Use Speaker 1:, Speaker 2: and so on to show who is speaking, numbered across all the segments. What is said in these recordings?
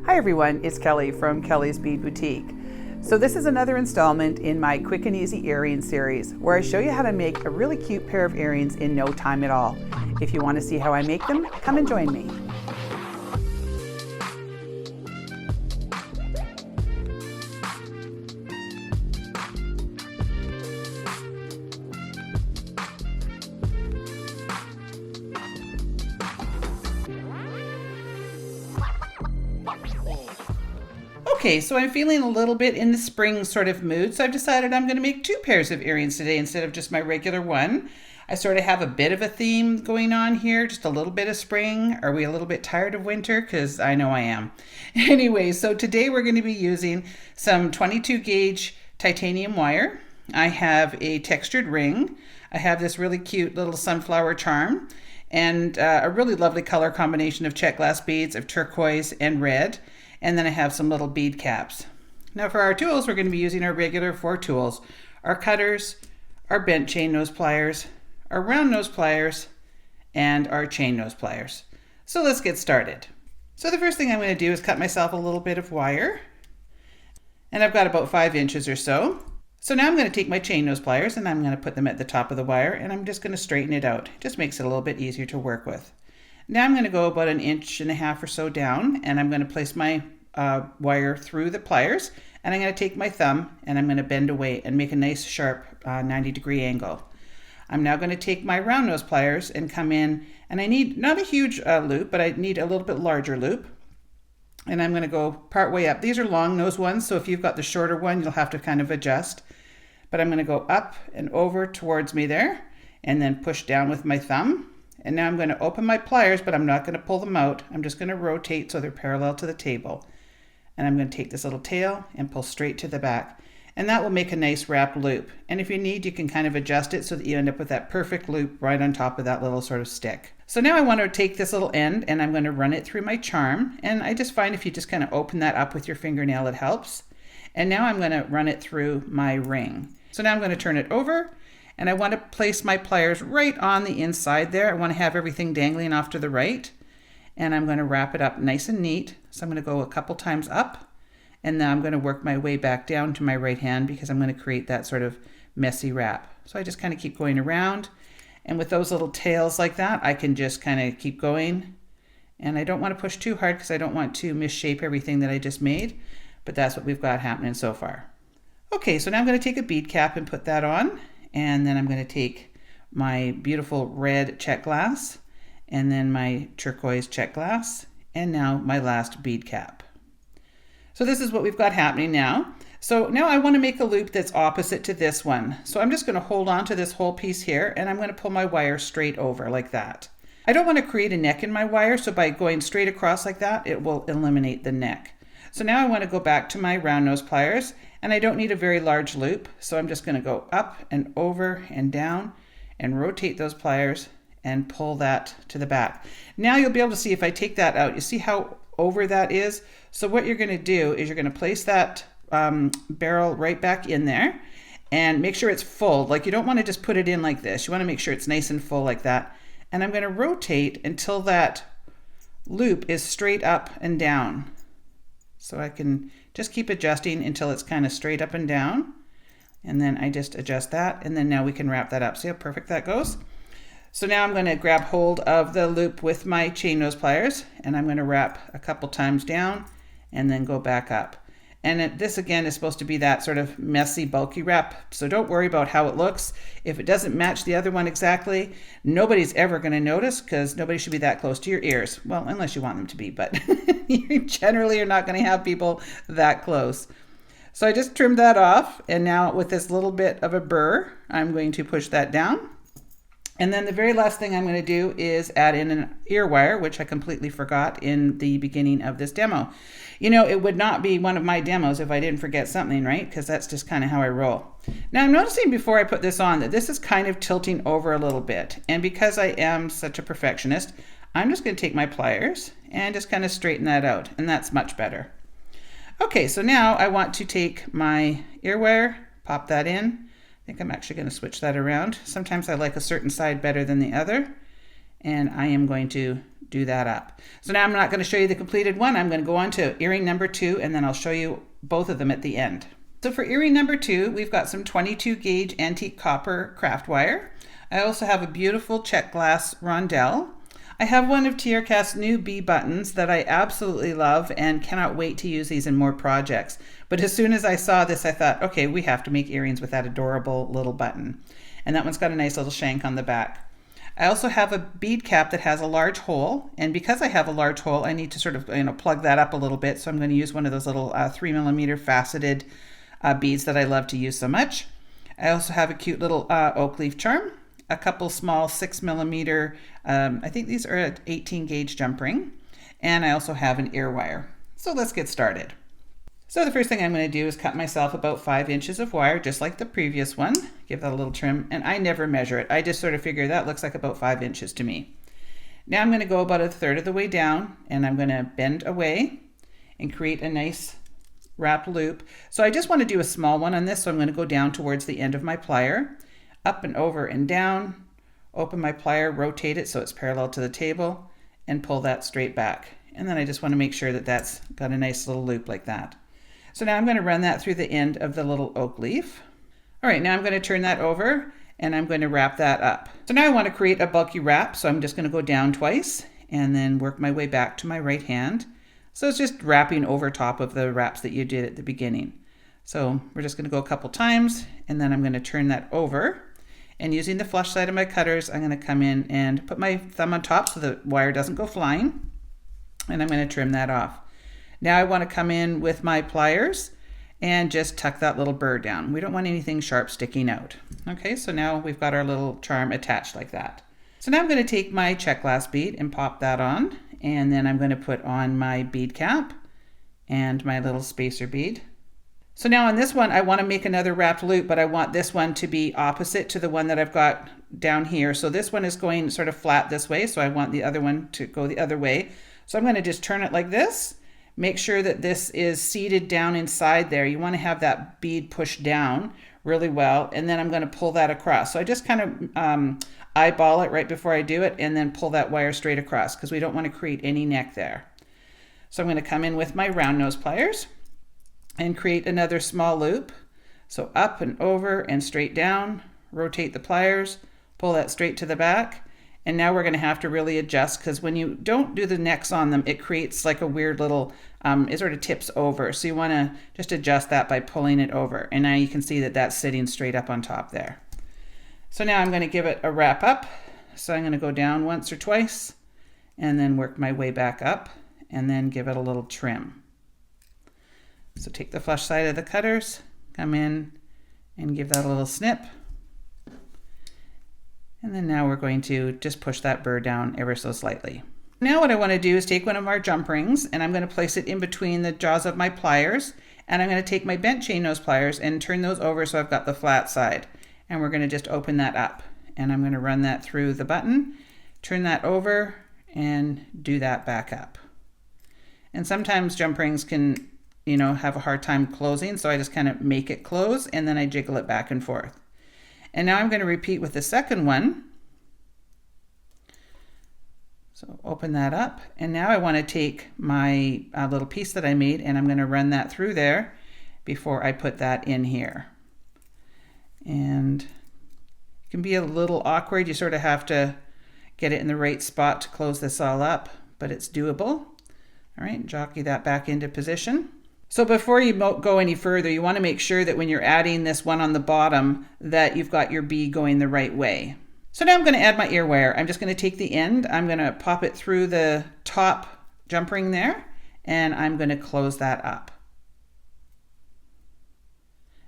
Speaker 1: Hi everyone, it's Kelly from Kelly's Bead Boutique. So this is another installment in my quick and easy earring series where I show you how to make a really cute pair of earrings in no time at all. If you want to see how I make them, come and join me. Okay, so I'm feeling a little bit in the spring sort of mood, so I've decided I'm going to make two pairs of earrings today instead of just my regular one. I sort of have a bit of a theme going on here, just a little bit of spring. Are we a little bit tired of winter? Because I know I am. Anyway, so today we're going to be using some 22 gauge titanium wire. I have a textured ring. I have this really cute little sunflower charm and a really lovely color combination of check glass beads of turquoise and red. And then I have some little bead caps. Now for our tools, we're going to be using our regular 4 tools. Our cutters, our bent chain nose pliers, our round nose pliers, and our chain nose pliers. So let's get started. So the first thing I'm going to do is cut myself a little bit of wire. And I've got about 5 inches or so. So now I'm going to take my chain nose pliers and I'm going to put them at the top of the wire and I'm just going to straighten it out. It just makes it a little bit easier to work with. Now I'm going to go about 1.5 inches or so down and I'm going to place my wire through the pliers and I'm going to take my thumb and I'm going to bend away and make a nice sharp 90-degree angle. I'm now going to take my round nose pliers and come in, and I need not a huge loop, but I need a little bit larger loop. And I'm going to go part way up. These are long nose ones, so if you've got the shorter one, you'll have to kind of adjust. But I'm going to go up and over towards me there and then push down with my thumb. And now I'm going to open my pliers, but I'm not going to pull them out. I'm just going to rotate so they're parallel to the table. And I'm going to take this little tail and pull straight to the back. And that will make a nice wrap loop. And if you need, you can kind of adjust it so that you end up with that perfect loop right on top of that little sort of stick. So now I want to take this little end and I'm going to run it through my charm. And I just find if you just kind of open that up with your fingernail, it helps. And now I'm going to run it through my ring. So now I'm going to turn it over. And I want to place my pliers right on the inside there. I want to have everything dangling off to the right. And I'm going to wrap it up nice and neat. So I'm going to go a couple times up. And then I'm going to work my way back down to my right hand because I'm going to create that sort of messy wrap. So I just kind of keep going around. And with those little tails like that, I can just kind of keep going. And I don't want to push too hard because I don't want to misshape everything that I just made. But that's what we've got happening so far. Okay, so now I'm going to take a bead cap and put that on. And then I'm going to take my beautiful red check glass and then my turquoise check glass and now my last bead cap. So this is what we've got happening now. So now I want to make a loop that's opposite to this one. So I'm just going to hold on to this whole piece here and I'm going to pull my wire straight over like that. I don't want to create a neck in my wire, so by going straight across like that, it will eliminate the neck. So now I want to go back to my round nose pliers and I don't need a very large loop. So I'm just going to go up and over and down and rotate those pliers and pull that to the back. Now you'll be able to see if I take that out, you see how over that is? So what you're going to do is you're going to place that barrel right back in there and make sure it's full. Like you don't want to just put it in like this. You want to make sure it's nice and full like that. And I'm going to rotate until that loop is straight up and down. So I can just keep adjusting until it's kind of straight up and down. And then I just adjust that. And then now we can wrap that up. See how perfect that goes? So now I'm going to grab hold of the loop with my chain nose pliers and I'm going to wrap a couple times down and then go back up. And this again is supposed to be that sort of messy, bulky wrap. So don't worry about how it looks. If it doesn't match the other one exactly, nobody's ever going to notice because nobody should be that close to your ears. Well, unless you want them to be, but you generally are not going to have people that close. So I just trimmed that off. And now with this little bit of a burr, I'm going to push that down. And then the very last thing I'm going to do is add in an ear wire, which I completely forgot in the beginning of this demo. You know, it would not be one of my demos if I didn't forget something, right? Because that's just kind of how I roll. Now I'm noticing before I put this on that this is kind of tilting over a little bit. And because I am such a perfectionist, I'm just going to take my pliers and just kind of straighten that out. And that's much better. Okay, so now I want to take my ear wire, pop that in. I think I'm actually going to switch that around. Sometimes I like a certain side better than the other. And I am going to do that up. So now I'm not going to show you the completed one. I'm going to go on to earring number 2, and then I'll show you both of them at the end. So for earring number 2, we've got some 22 gauge antique copper craft wire. I also have a beautiful check glass rondelle. I have one of TRCast's new B buttons that I absolutely love and cannot wait to use these in more projects. But as soon as I saw this, I thought, okay, we have to make earrings with that adorable little button. And that one's got a nice little shank on the back. I also have a bead cap that has a large hole, and because I have a large hole, I need to sort of plug that up a little bit. So I'm going to use one of those little 3mm faceted beads that I love to use so much. I also have a cute little oak leaf charm, a couple small 6mm, I think these are at 18 gauge jump ring, and I also have an ear wire. So let's get started. So the first thing I'm going to do is cut myself about 5 inches of wire, just like the previous one. Give that a little trim, and I never measure it. I just sort of figure that looks like about 5 inches to me. Now I'm going to go about 1/3 of the way down, and I'm going to bend away and create a nice wrap loop. So I just want to do a small one on this, so I'm going to go down towards the end of my plier, up and over and down, open my plier, rotate it so it's parallel to the table, and pull that straight back. And then I just want to make sure that that's got a nice little loop like that. So now I'm going to run that through the end of the little oak leaf. All right, now I'm going to turn that over and I'm going to wrap that up. So now I want to create a bulky wrap, so I'm just going to go down twice and then work my way back to my right hand. So it's just wrapping over top of the wraps that you did at the beginning. So we're just going to go a couple times, and then I'm going to turn that over. And using the flush side of my cutters, I'm going to come in and put my thumb on top so the wire doesn't go flying. And I'm going to trim that off. Now I want to come in with my pliers and just tuck that little burr down. We don't want anything sharp sticking out. Okay, so now we've got our little charm attached like that. So now I'm going to take my check glass bead and pop that on. And then I'm going to put on my bead cap and my little spacer bead. So now on this one, I want to make another wrapped loop, but I want this one to be opposite to the one that I've got down here. So this one is going sort of flat this way, so I want the other one to go the other way. So I'm going to just turn it like this. Make sure that this is seated down inside there. You want to have that bead pushed down really well, and then I'm going to pull that across. So I just kind of eyeball it right before I do it, and then pull that wire straight across because we don't want to create any neck there. So I'm going to come in with my round nose pliers and create another small loop. So up and over and straight down, rotate the pliers, pull that straight to the back. And now we're going to have to really adjust, because when you don't do the necks on them, it creates like a weird little, it sort of tips over. So you want to just adjust that by pulling it over. And now you can see that that's sitting straight up on top there. So now I'm going to give it a wrap up. So I'm going to go down once or twice and then work my way back up and then give it a little trim. So take the flush side of the cutters, come in and give that a little snip. And then now we're going to just push that burr down ever so slightly. Now what I want to do is take one of our jump rings, and I'm going to place it in between the jaws of my pliers, and I'm going to take my bent chain nose pliers and turn those over so I've got the flat side. And we're going to just open that up, and I'm going to run that through the button, turn that over, and do that back up. And sometimes jump rings can, have a hard time closing, so I just kind of make it close, and then I jiggle it back and forth. And now I'm going to repeat with the second one. So open that up, and now I want to take my little piece that I made, and I'm going to run that through there before I put that in here. And it can be a little awkward. You sort of have to get it in the right spot to close this all up, but it's doable. All right, jockey that back into position. So before you go any further, you want to make sure that when you're adding this one on the bottom that you've got your bead going the right way. So now I'm going to add my ear wire. I'm just going to take the end, I'm going to pop it through the top jump ring there, and I'm going to close that up.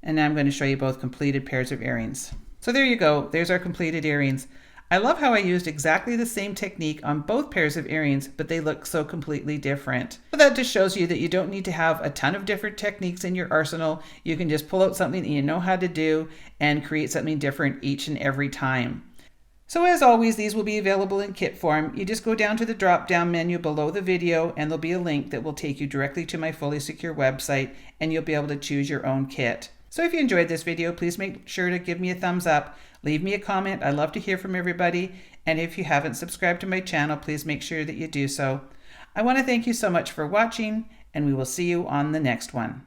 Speaker 1: And now I'm going to show you both completed pairs of earrings. So there you go, there's our completed earrings. I love how I used exactly the same technique on both pairs of earrings, but they look so completely different. So that just shows you that you don't need to have a ton of different techniques in your arsenal. You can just pull out something that you know how to do and create something different each and every time. So as always, these will be available in kit form. You just go down to the drop-down menu below the video, and there'll be a link that will take you directly to my Fully Secure website, and you'll be able to choose your own kit. So if you enjoyed this video, please make sure to give me a thumbs up. Leave me a comment. I love to hear from everybody. And if you haven't subscribed to my channel, please make sure that you do so. I want to thank you so much for watching, and we will see you on the next one.